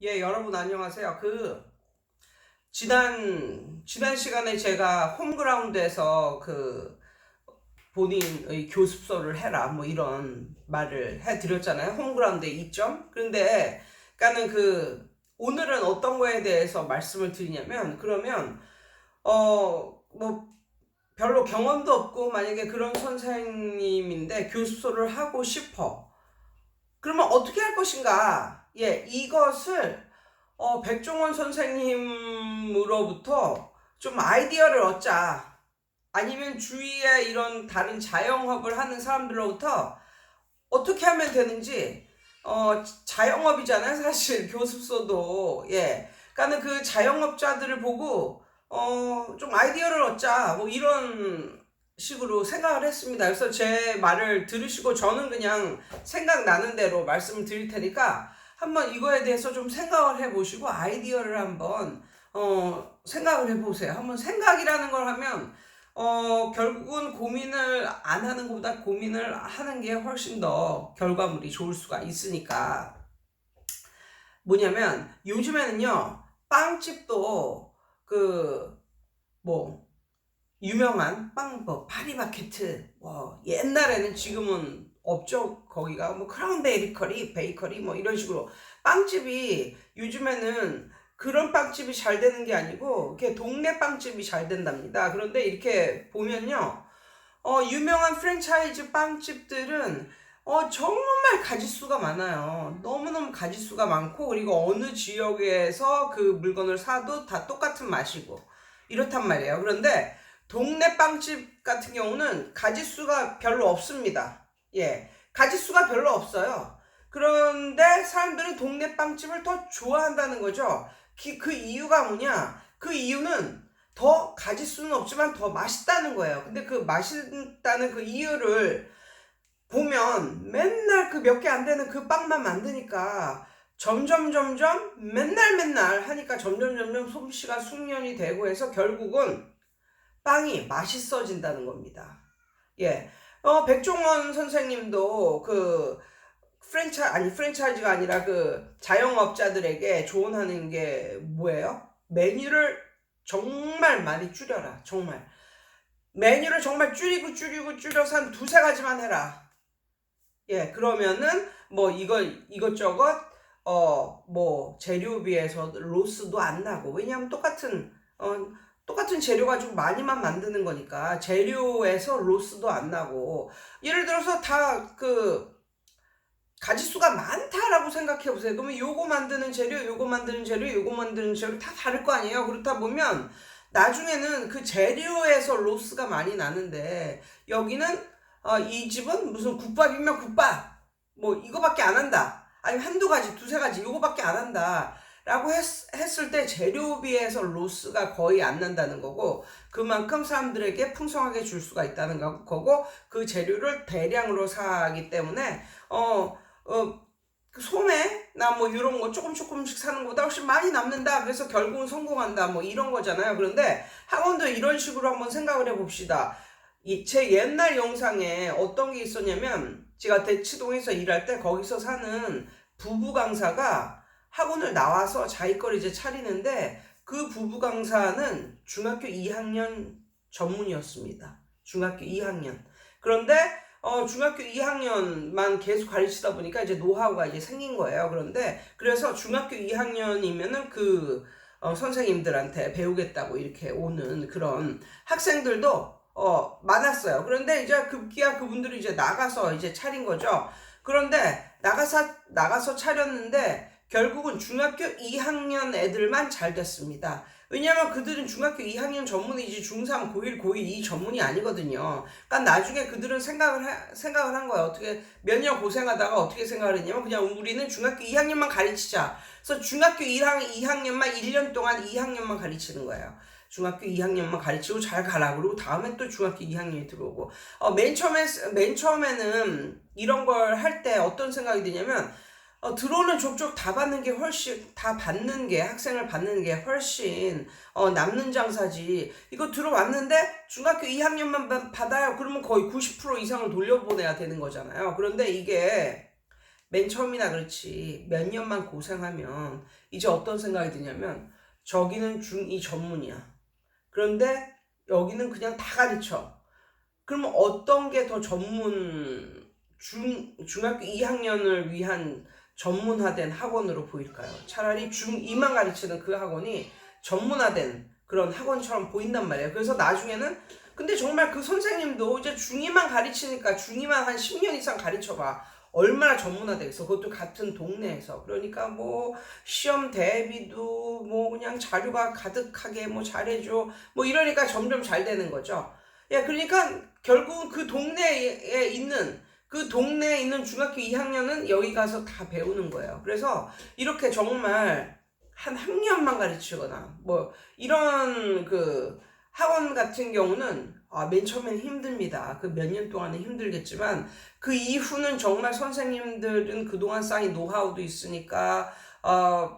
예, 여러분 안녕하세요. 지난 시간에 제가 홈그라운드에서 본인의 교습소를 해라 뭐 이런 말을 해드렸잖아요. 홈그라운드의 이점. 그런데 그러니까는 오늘은 어떤 거에 대해서 말씀을 드리냐면, 그러면 뭐 별로 경험도 없고 만약에 그런 선생님인데 교습소를 하고 싶어. 그러면 어떻게 할 것인가? 예, 이것을 백종원 선생님으로부터 좀 아이디어를 얻자. 아니면 주위에 이런 다른 자영업을 하는 사람들로부터 어떻게 하면 되는지, 자영업이잖아요, 사실, 교습소도. 예. 그러니까 그 자영업자들을 보고, 좀 아이디어를 얻자. 뭐 이런 식으로 생각을 했습니다. 그래서 제 말을 들으시고 저는 그냥 생각나는 대로 말씀을 드릴 테니까 한번 이거에 대해서 좀 생각을 해보시고 아이디어를 한번, 생각을 해보세요. 한번 생각이라는 걸 하면, 결국은 고민을 안 하는 것보다 고민을 하는 게 훨씬 더 결과물이 좋을 수가 있으니까. 뭐냐면, 요즘에는요, 빵집도 뭐, 유명한 뭐, 파리바게트, 뭐, 옛날에는 지금은 없죠. 거기가 뭐, 크라운 베이커리, 뭐, 이런 식으로. 빵집이 요즘에는 그런 빵집이 잘 되는 게 아니고, 이렇게 동네 빵집이 잘 된답니다. 그런데 이렇게 보면요, 유명한 프랜차이즈 빵집들은 정말 가짓수가 많아요. 너무너무 가짓수가 많고, 그리고 어느 지역에서 그 물건을 사도 다 똑같은 맛이고 이렇단 말이에요. 그런데 동네 빵집 같은 경우는 가짓수가 별로 없습니다. 예, 가짓수가 별로 없어요. 그런데 사람들은 동네 빵집을 더 좋아한다는 거죠. 그 이유가 뭐냐? 그 이유는 더 가짓수는 없지만 더 맛있다는 거예요. 근데 그 맛있다는 그 이유를 보면 맨날 그 몇 개 안 되는 그 빵만 만드니까 점점 맨날 하니까 점점 솜씨가 숙련이 되고 해서 결국은 빵이 맛있어진다는 겁니다. 예. 백종원 선생님도 프랜차이즈가 아니라 그 자영업자들에게 조언하는 게 뭐예요? 메뉴를 정말 많이 줄여라. 정말. 메뉴를 정말 줄여서 한 두세 가지만 해라. 예, 그러면은 뭐 이것저것 뭐 재료비에서 로스도 안 나고, 왜냐하면 똑같은 재료 가지고 많이만 만드는 거니까 재료에서 로스도 안 나고. 예를 들어서 다 가짓수가 많다라고 생각해 보세요. 그러면 요거 만드는 재료, 요거 만드는 재료, 요거 만드는 재료 다 다를 거 아니에요. 그렇다 보면 나중에는 그 재료에서 로스가 많이 나는데, 여기는 이 집은 무슨 국밥이면 국밥 뭐 이거밖에 안 한다. 아니면 한두 가지, 두세 가지 요거밖에 안 한다. 라고 했을 때 재료비에서 로스가 거의 안 난다는 거고, 그만큼 사람들에게 풍성하게 줄 수가 있다는 거고, 그 재료를 대량으로 사기 때문에 소매나 뭐 이런 거 조금씩 사는 것보다 훨씬 많이 남는다. 그래서 결국은 성공한다. 뭐 이런 거잖아요. 그런데 학원도 이런 식으로 한번 생각을 해봅시다. 제 옛날 영상에 어떤 게 있었냐면, 제가 대치동에서 일할 때 거기서 사는 부부 강사가 학원을 나와서 자기 걸 이제 차리는데, 그 부부 강사는 중학교 2학년 전문이었습니다. 중학교 2학년. 그런데 중학교 2학년만 계속 가르치다 보니까 이제 노하우가 이제 생긴 거예요. 그래서 중학교 2학년이면은 선생님들한테 배우겠다고 이렇게 오는 그런 학생들도 많았어요. 그런데 이제 급기야 그분들이 이제 나가서 이제 차린 거죠. 그런데 나가서 차렸는데 결국은 중학교 2학년 애들만 잘 됐습니다. 왜냐면 그들은 중학교 2학년 전문이지 중3, 고1, 고2 이 전문이 아니거든요. 그러니까 나중에 그들은 생각을 한 거예요. 어떻게 몇 년 고생하다가 어떻게 생각을 했냐면, 그냥 우리는 중학교 2학년만 가르치자. 그래서 중학교 2학년만 1년 동안 2학년만 가르치는 거예요. 중학교 2학년만 가르치고 잘 가라. 그러고 다음에 또 중학교 2학년이 들어오고. 맨 처음에는 이런 걸 할 때 어떤 생각이 드냐면, 들어오는 족족 다 받는 게 학생을 받는 게 훨씬 남는 장사지. 이거 들어왔는데 중학교 2학년만 받아요. 그러면 거의 90% 이상을 돌려보내야 되는 거잖아요. 그런데 이게 맨 처음이나 그렇지 몇 년만 고생하면 이제 어떤 생각이 드냐면 저기는 중2 전문이야. 그런데 여기는 그냥 다 가르쳐. 그러면 어떤 게 더 중학교 2학년을 위한 전문화된 학원으로 보일까요? 차라리 중2만 가르치는 그 학원이 전문화된 그런 학원처럼 보인단 말이에요. 그래서 나중에는 근데 정말 그 선생님도 이제 중2만 가르치니까 중2만 한 10년 이상 가르쳐봐. 얼마나 전문화되겠어. 그것도 같은 동네에서. 그러니까 뭐 시험 대비도 뭐 그냥 자료가 가득하게 뭐 잘해줘. 뭐 이러니까 점점 잘 되는 거죠. 야, 그러니까 결국은 그 동네에 있는 중학교 2학년은 여기 가서 다 배우는 거예요. 그래서 이렇게 정말 한 학년만 가르치거나 뭐 이런 그 학원 같은 경우는 맨 처음엔 힘듭니다. 그 몇 년 동안은 힘들겠지만 그 이후는 정말 선생님들은 그동안 쌓인 노하우도 있으니까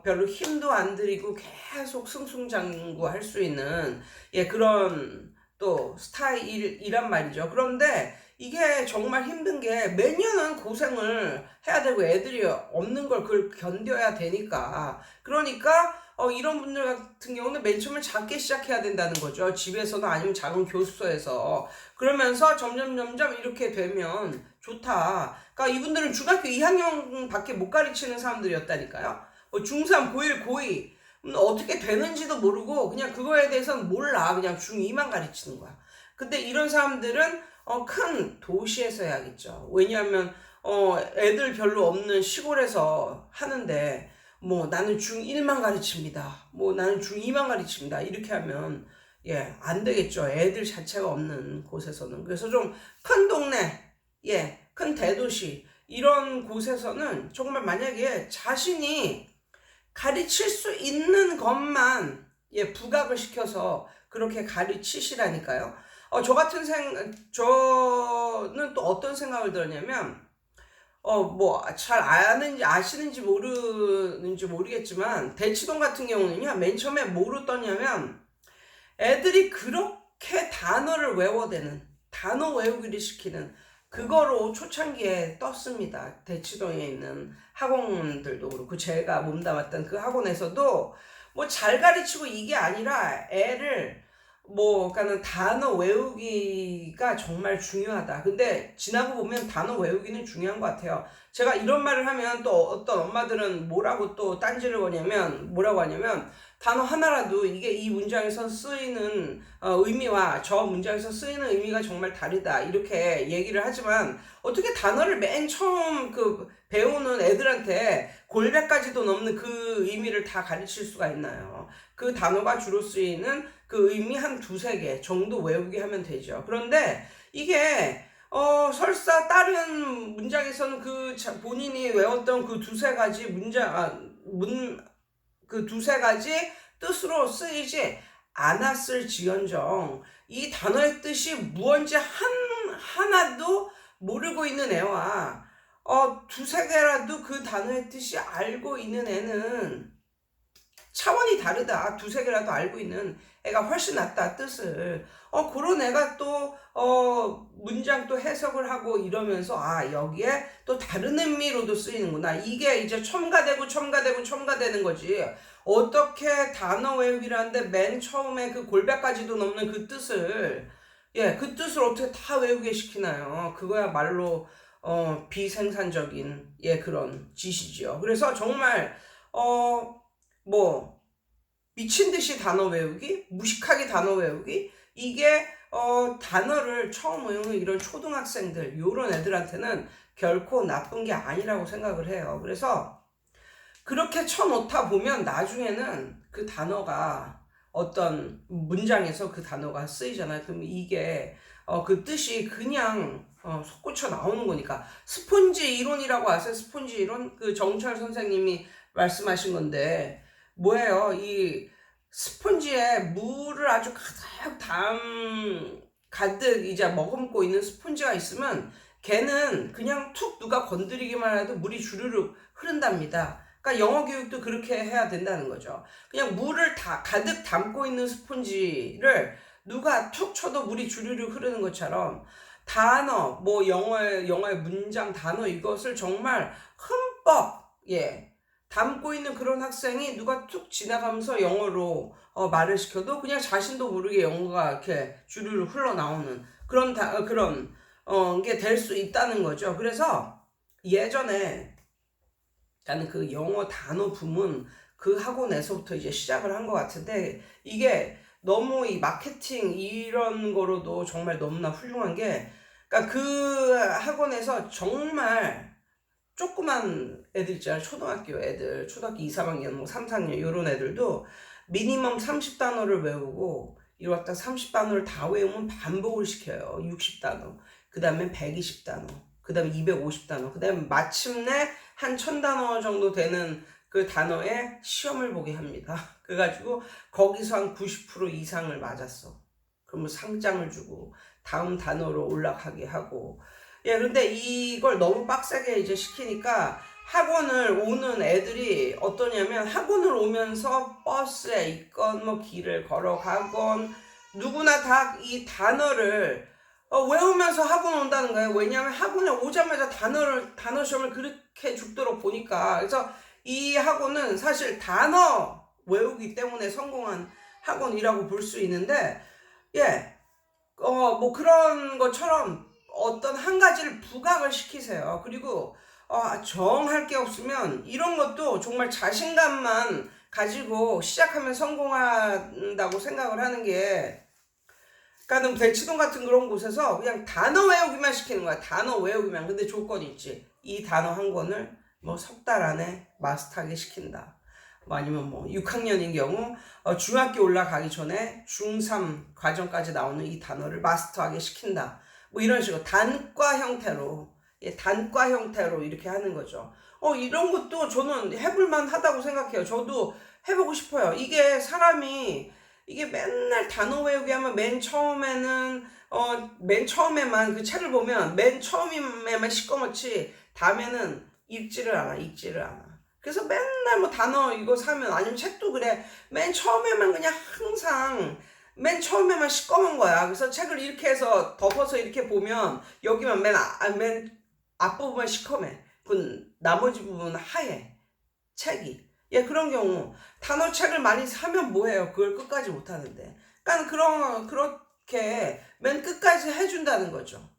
별로 힘도 안 들이고 계속 승승장구할 수 있는 그런 또 스타일이란 말이죠. 그런데 이게 정말 힘든 게 매년은 고생을 해야 되고 애들이 없는 걸 그걸 견뎌야 되니까 그러니까 이런 분들 같은 경우는 맨 처음에 작게 시작해야 된다는 거죠. 집에서나 아니면 작은 교습소에서. 그러면서 점점 이렇게 되면 좋다. 그러니까 이분들은 중학교 2학년밖에 못 가르치는 사람들이었다니까요. 중3, 고1, 고2 어떻게 되는지도 모르고 그냥 그거에 대해서는 몰라. 그냥 중2만 가르치는 거야. 근데 이런 사람들은 큰 도시에서 해야겠죠. 왜냐하면 애들 별로 없는 시골에서 하는데 뭐 나는 중1만 가르칩니다. 뭐 나는 중2만 가르칩니다. 이렇게 하면 안 되겠죠. 애들 자체가 없는 곳에서는. 그래서 좀 큰 동네, 큰 대도시 이런 곳에서는 정말 만약에 자신이 가르칠 수 있는 것만 부각을 시켜서 그렇게 가르치시라니까요. 저는 또 어떤 생각을 들었냐면 뭐 잘 아시는지 모르는지 모르겠지만 대치동 같은 경우는요. 맨 처음에 뭐로 떴냐면 애들이 그렇게 단어를 외워대는 단어 외우기를 시키는 그거로 초창기에 떴습니다. 대치동에 있는 학원들도 그렇고 제가 몸담았던 그 학원에서도 뭐 잘 가르치고 이게 아니라 애를 그러니까는 단어 외우기가 정말 중요하다. 근데 지나고 보면 단어 외우기는 중요한 것 같아요. 제가 이런 말을 하면 또 어떤 엄마들은 뭐라고 하냐면 단어 하나라도 이게 이 문장에서 쓰이는 의미와 저 문장에서 쓰이는 의미가 정말 다르다 이렇게 얘기를 하지만 어떻게 단어를 맨 처음 그 배우는 애들한테 골백까지도 넘는 그 의미를 다 가르칠 수가 있나요? 그 단어가 주로 쓰이는 그 의미 한 두세 개 정도 외우게 하면 되죠. 그런데 이게 설사 다른 문장에서는 본인이 외웠던 그 두세 가지 그 두세 가지 뜻으로 쓰이지 않았을지언정 이 단어의 뜻이 무언지 하나도 모르고 있는 애와 두세 개라도 그 단어의 뜻이 알고 있는 애는 차원이 다르다. 두세 개라도 알고 있는 애가 훨씬 낫다 뜻을. 그런 애가 또 문장 또 해석을 하고 이러면서 여기에 또 다른 의미로도 쓰이는구나. 이게 이제 첨가되는 거지. 어떻게 단어 외우기라는데 맨 처음에 그 골백까지도 넘는 그 뜻을 그 뜻을 어떻게 다 외우게 시키나요? 그거야말로 비생산적인 그런 짓이지요. 그래서 정말 미친 듯이 단어 외우기, 무식하게 단어 외우기, 이게 단어를 처음 외우는 이런 초등학생들, 요런 애들한테는 결코 나쁜 게 아니라고 생각을 해요. 그래서 그렇게 쳐놓다 보면 나중에는 그 단어가 어떤 문장에서 그 단어가 쓰이잖아요. 그럼 이게 그 뜻이 그냥 솟구쳐 나오는 거니까. 스폰지 이론이라고 아세요? 스폰지 이론? 그 정철 선생님이 말씀하신 건데 뭐예요? 이 스폰지에 물을 아주 가득 이제 머금고 있는 스폰지가 있으면 걔는 그냥 툭 누가 건드리기만 해도 물이 주르륵 흐른답니다. 그러니까 영어 교육도 그렇게 해야 된다는 거죠. 그냥 물을 가득 담고 있는 스폰지를 누가 툭 쳐도 물이 주르륵 흐르는 것처럼 단어, 뭐 영어의 문장, 단어 이것을 정말 흠뻑, 담고 있는 그런 학생이 누가 툭 지나가면서 영어로 말을 시켜도 그냥 자신도 모르게 영어가 이렇게 주르르 흘러나오는 그런 게 될 수 있다는 거죠. 그래서 예전에 나는 그 영어 단어 부문 그 학원에서부터 이제 시작을 한 것 같은데, 이게 너무 이 마케팅 이런 거로도 정말 너무나 훌륭한 게, 그러니까 그 학원에서 정말 조그만 애들 있잖아요. 초등학교 애들, 초등학교 2, 3학년, 뭐 3, 4학년 이런 애들도 미니멈 30단어를 외우고 이러다 30단어를 다 외우면 반복을 시켜요. 60단어. 그 다음에 120단어. 그 다음에 250단어. 그 다음에 마침내 한 1000단어 정도 되는 그 단어에 시험을 보게 합니다. 그래가지고 거기서 한 90% 이상을 맞았어. 그러면 상장을 주고 다음 단어로 올라가게 하고. 근데 이걸 너무 빡세게 이제 시키니까 학원을 오는 애들이 어떠냐면, 학원을 오면서 버스에 있건 뭐 길을 걸어가건 누구나 다 이 단어를 외우면서 학원 온다는 거예요. 왜냐하면 학원에 오자마자 단어 시험을 그렇게 죽도록 보니까. 그래서 이 학원은 사실 단어 외우기 때문에 성공한 학원이라고 볼 수 있는데, 뭐 그런 것처럼 어떤 한 가지를 부각을 시키세요. 그리고 정할 게 없으면 이런 것도 정말 자신감만 가지고 시작하면 성공한다고 생각을 하는 게, 그러니까 대치동 같은 그런 곳에서 그냥 단어 외우기만 시키는 거야. 단어 외우기만. 근데 조건이 있지. 이 단어 한 권을 뭐 석 달 안에 마스터하게 시킨다. 뭐 아니면 뭐 6학년인 경우 중학교 올라가기 전에 중3 과정까지 나오는 이 단어를 마스터하게 시킨다. 뭐 이런 식으로 단과 형태로 이렇게 하는 거죠. 이런 것도 저는 해볼만 하다고 생각해요. 저도 해보고 싶어요. 이게 맨날 단어 외우기 하면 맨 처음에만 그 책을 보면 맨 처음에만 시꺼멓지 다음에는 읽지를 않아. 그래서 맨날 뭐 단어 이거 사면, 아니면 책도 그래. 맨 처음에만 그냥 항상 맨 처음에만 시꺼먼 거야. 그래서 책을 이렇게 해서 덮어서 이렇게 보면 여기만 맨 앞부분만 시커매. 그 나머지 부분은 하얘. 책이. 그런 경우 단어 책을 많이 사면 뭐해요? 그걸 끝까지 못하는데. 그러니까 그렇게 맨 끝까지 해준다는 거죠.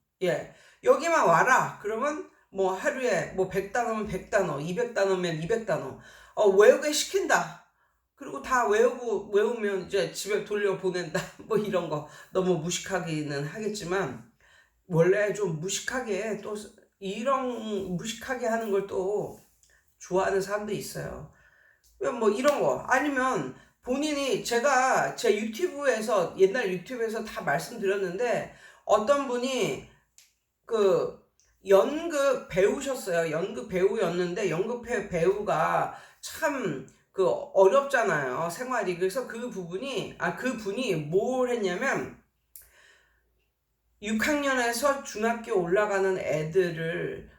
여기만 와라. 그러면 뭐 하루에 뭐 100단어면 100단어, 200단어면 200단어 외우게 시킨다. 그리고 다 외우면 이제 집에 돌려보낸다. 뭐 이런 거 너무 무식하기는 하겠지만, 원래 좀 무식하게, 또 이런 무식하게 하는 걸 또 좋아하는 사람도 있어요. 뭐 이런 거. 아니면 본인이, 제가 제 유튜브에서, 옛날 유튜브에서 다 말씀드렸는데, 어떤 분이 그 연극 배우셨어요. 연극 배우였는데, 연극 배우가 참 그 어렵잖아요, 생활이. 그래서 그분이 뭘 했냐면, 6학년에서 중학교 올라가는 애들을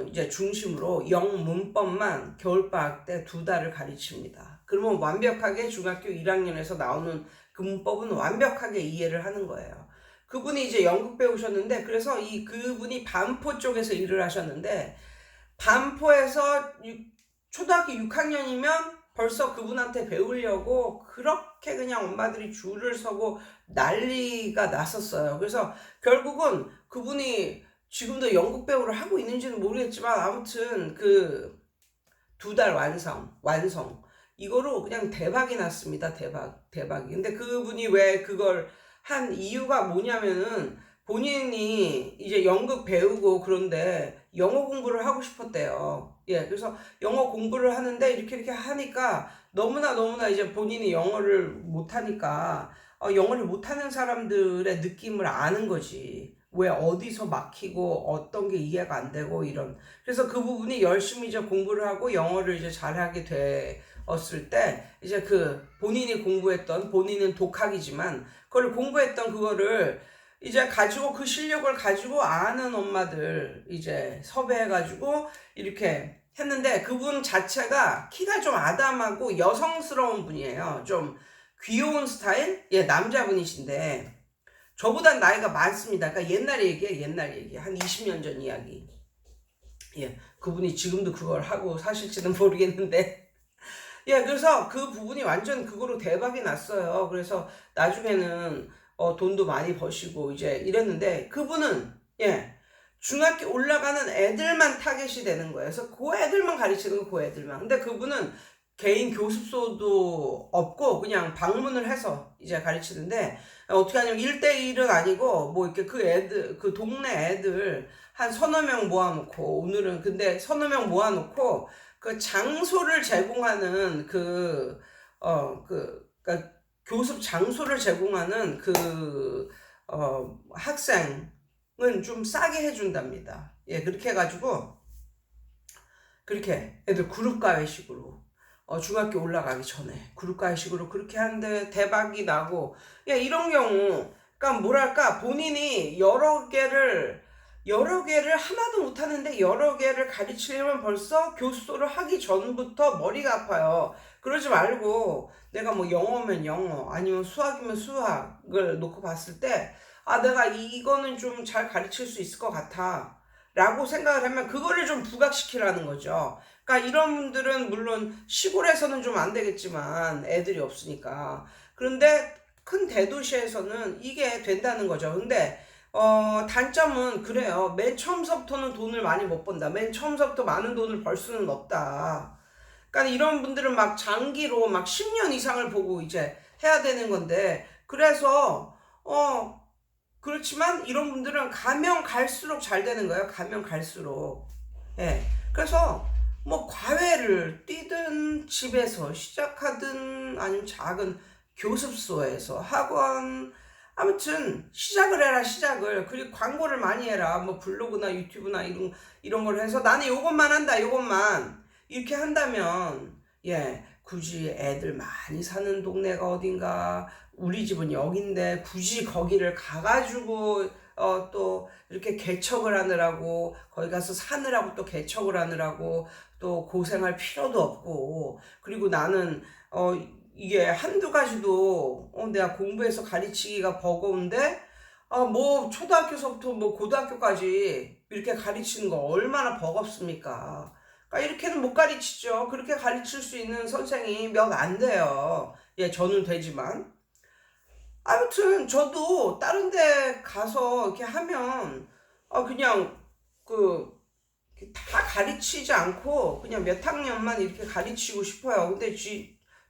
이제 중심으로 영문법만 겨울방학 때 2달을 가르칩니다. 그러면 완벽하게 중학교 1학년에서 나오는 그 문법은 완벽하게 이해를 하는 거예요. 그분이 이제 연극 배우셨는데, 그래서 그분이 반포 쪽에서 일을 하셨는데, 반포에서 초등학교 6학년이면 벌써 그분한테 배우려고 그렇게 그냥 엄마들이 줄을 서고 난리가 났었어요. 그래서 결국은 그분이 지금도 연극 배우를 하고 있는지는 모르겠지만, 아무튼 그 2달 완성 이거로 그냥 대박이 났습니다. 대박이. 근데 그분이 왜 그걸 한 이유가 뭐냐면은, 본인이 이제 연극 배우고 그런데 영어 공부를 하고 싶었대요. 그래서 영어 공부를 하는데 이렇게 하니까 너무나 이제 본인이 영어를 못하니까 영어를 못하는 사람들의 느낌을 아는 거지. 왜 어디서 막히고 어떤 게 이해가 안 되고 이런. 그래서 그 부분이 열심히 이제 공부를 하고 영어를 이제 잘하게 되었을 때, 이제 그 본인은 독학이지만 그걸 공부했던 그거를 이제 가지고, 그 실력을 가지고 아는 엄마들 이제 섭외해가지고 이렇게 했는데, 그분 자체가 키가 좀 아담하고 여성스러운 분이에요. 좀 귀여운 스타일? 남자분이신데 저보단 나이가 많습니다. 그러니까 옛날 얘기예요. 옛날 얘기. 한 20년 전 이야기. 예, 그분이 지금도 그걸 하고 사실지는 모르겠는데 예, 그래서 그 부분이 완전 그거로 대박이 났어요. 그래서 나중에는 돈도 많이 버시고 이제 이랬는데 그분은 예, 중학교 올라가는 애들만 타겟이 되는 거예요. 그래서 그 애들만 가르치는 거, 그 애들만. 근데 그분은 개인 교습소도 없고 그냥 방문을 해서 이제 가르치는데 어떻게 하냐면 1대1은 아니고 뭐 이렇게 그 애들, 그 동네 애들 한 서너 명 모아놓고 오늘은 근데 서너 명 모아놓고 그 장소를 제공하는 그러니까 교습 장소를 제공하는 학생은 좀 싸게 해준답니다. 예, 그렇게 해가지고 그렇게 애들 그룹과외식으로 중학교 올라가기 전에 그룹과외식으로 그렇게 하는데 대박이 나고 야 이런 경우 그러니까 뭐랄까 본인이 여러 개를 하나도 못하는데 여러 개를 가르치려면 벌써 교수를 하기 전부터 머리가 아파요. 그러지 말고 내가 뭐 영어면 영어 아니면 수학이면 수학을 놓고 봤을 때 아 내가 이거는 좀 잘 가르칠 수 있을 것 같아 라고 생각을 하면 그거를 좀 부각시키라는 거죠. 그러니까 이런 분들은 물론 시골에서는 좀 안 되겠지만 애들이 없으니까 그런데 큰 대도시에서는 이게 된다는 거죠. 근데 단점은 그래요. 맨 처음서부터는 돈을 많이 못 번다. 맨 처음서부터 많은 돈을 벌 수는 없다. 그러니까 이런 분들은 막 장기로 막 10년 이상을 보고 이제 해야 되는 건데 그래서 그렇지만 이런 분들은 가면 갈수록 잘 되는 거예요. 가면 갈수록. 예. 그래서 뭐 과외를 뛰든 집에서 시작하든 아니면 작은 교습소에서 학원 아무튼 시작을 해라 시작을 그리고 광고를 많이 해라 뭐 블로그나 유튜브나 이런 걸 해서 나는 요것만 한다 요것만 이렇게 한다면 예 굳이 애들 많이 사는 동네가 어딘가 우리 집은 여긴데 굳이 거기를 가가지고 또 이렇게 개척을 하느라고 거기 가서 사느라고 또 개척을 하느라고 또 고생할 필요도 없고 그리고 나는 이게 한두 가지도 내가 공부해서 가르치기가 버거운데 뭐 초등학교서부터 뭐 고등학교까지 이렇게 가르치는 거 얼마나 버겁습니까? 그러니까 이렇게는 못 가르치죠. 그렇게 가르칠 수 있는 선생이 몇 안 돼요. 예, 저는 되지만. 아무튼 저도 다른 데 가서 이렇게 하면 그냥 다 가르치지 않고 그냥 몇 학년만 이렇게 가르치고 싶어요. 근데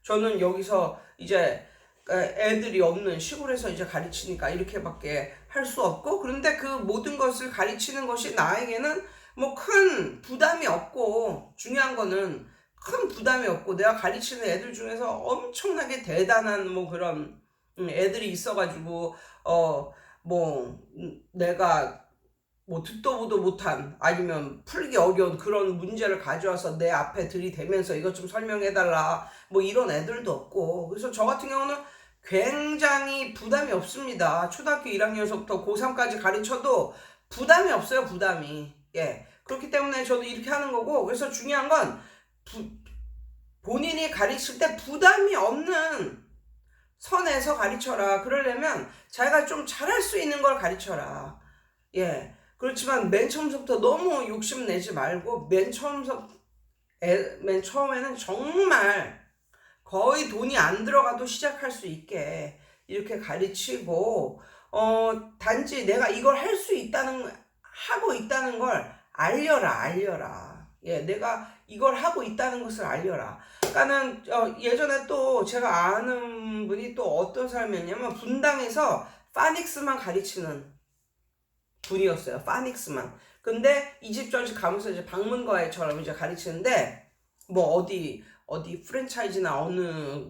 저는 여기서 이제 애들이 없는 시골에서 이제 가르치니까 이렇게밖에 할 수 없고 그런데 그 모든 것을 가르치는 것이 나에게는 뭐 큰 부담이 없고 중요한 거는 큰 부담이 없고 내가 가르치는 애들 중에서 엄청나게 대단한 뭐 그런 애들이 있어가지고 뭐 내가 뭐 듣도 보도 못한 아니면 풀기 어려운 그런 문제를 가져와서 내 앞에 들이대면서 이것 좀 설명해달라 뭐 이런 애들도 없고 그래서 저 같은 경우는 굉장히 부담이 없습니다. 초등학교 1학년서부터 고3까지 가르쳐도 부담이 없어요. 부담이 예 그렇기 때문에 저도 이렇게 하는 거고 그래서 중요한 건 본인이 가르칠 때 부담이 없는 선에서 가르쳐라. 그러려면 자기가 좀 잘할 수 있는 걸 가르쳐라. 예. 그렇지만 맨 처음부터 너무 욕심내지 말고 맨 처음에는 정말 거의 돈이 안 들어가도 시작할 수 있게 이렇게 가르치고 단지 내가 이걸 할 수 하고 있다는 걸 알려라. 예, 내가 이걸 하고 있다는 것을 알려라. 그러니까는 예전에 또 제가 아는 분이 또 어떤 사람이었냐면 분당에서 파닉스만 가르치는 분이었어요. 파닉스만. 근데 이 집 저 집 가면서 이제 방문과외처럼 이제 가르치는데 뭐 어디 프랜차이즈나 어느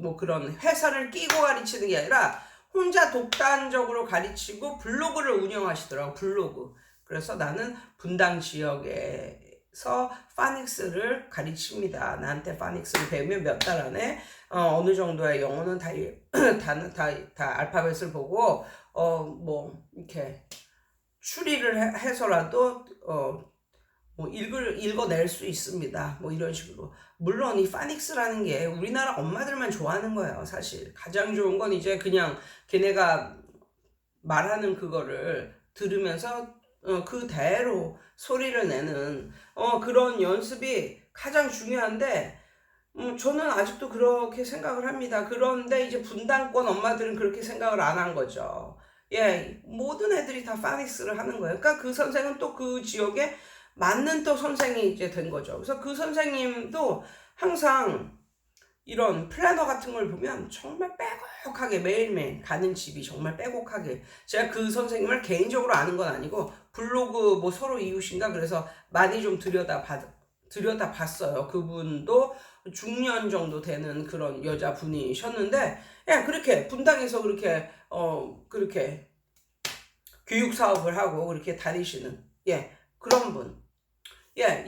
뭐 그런 회사를 끼고 가르치는 게 아니라 혼자 독단적으로 가르치고 블로그를 운영하시더라고. 블로그. 그래서 나는 분당 지역에서 파닉스를 가르칩니다. 나한테 파닉스를 배우면 몇 달 안에 어느 정도의 영어는 다 알파벳을 보고 뭐 이렇게 추리를 해서라도 뭐 읽어낼 수 있습니다. 뭐 이런 식으로. 물론 이 파닉스라는 게 우리나라 엄마들만 좋아하는 거예요. 사실 가장 좋은 건 이제 그냥 걔네가 말하는 그거를 들으면서 그대로 소리를 내는 그런 연습이 가장 중요한데 저는 아직도 그렇게 생각을 합니다. 그런데 이제 분당권 엄마들은 그렇게 생각을 안 한 거죠. 예, 모든 애들이 다 파닉스를 하는 거예요. 그러니까 그 선생은 또 그 지역에 맞는 또 선생이 이제 된 거죠. 그래서 그 선생님도 항상 이런 플래너 같은 걸 보면 정말 빼곡하게 매일매일 가는 집이 정말 빼곡하게 제가 그 선생님을 개인적으로 아는 건 아니고 블로그 뭐 서로 이웃인가 그래서 많이 좀 들여다 봤어요. 그분도 중년 정도 되는 그런 여자분이셨는데 예, 그렇게 분당에서 그렇게 교육 사업을 하고 그렇게 다니시는 예, 그런 분. 예,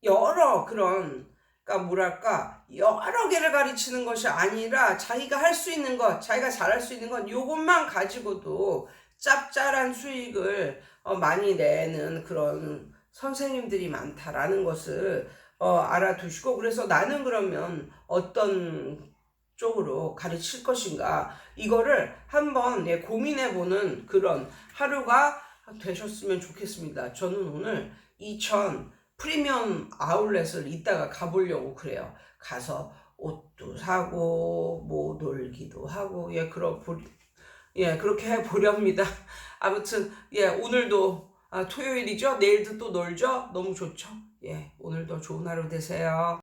여러 그런 그러니까 뭐랄까 여러 개를 가르치는 것이 아니라 자기가 할 수 있는 것, 자기가 잘할 수 있는 것 요것만 가지고도 짭짤한 수익을 많이 내는 그런 선생님들이 많다라는 것을 알아두시고 그래서 나는 그러면 어떤 쪽으로 가르칠 것인가 이거를 한번 예, 고민해보는 그런 하루가 되셨으면 좋겠습니다. 저는 오늘 2000 프리미엄 아울렛을 이따가 가보려고 그래요. 가서 옷도 사고 뭐 놀기도 하고 예 그렇게 해보렵니다. 아무튼 예 오늘도 토요일이죠. 내일도 또 놀죠. 너무 좋죠. 예 오늘도 좋은 하루 되세요.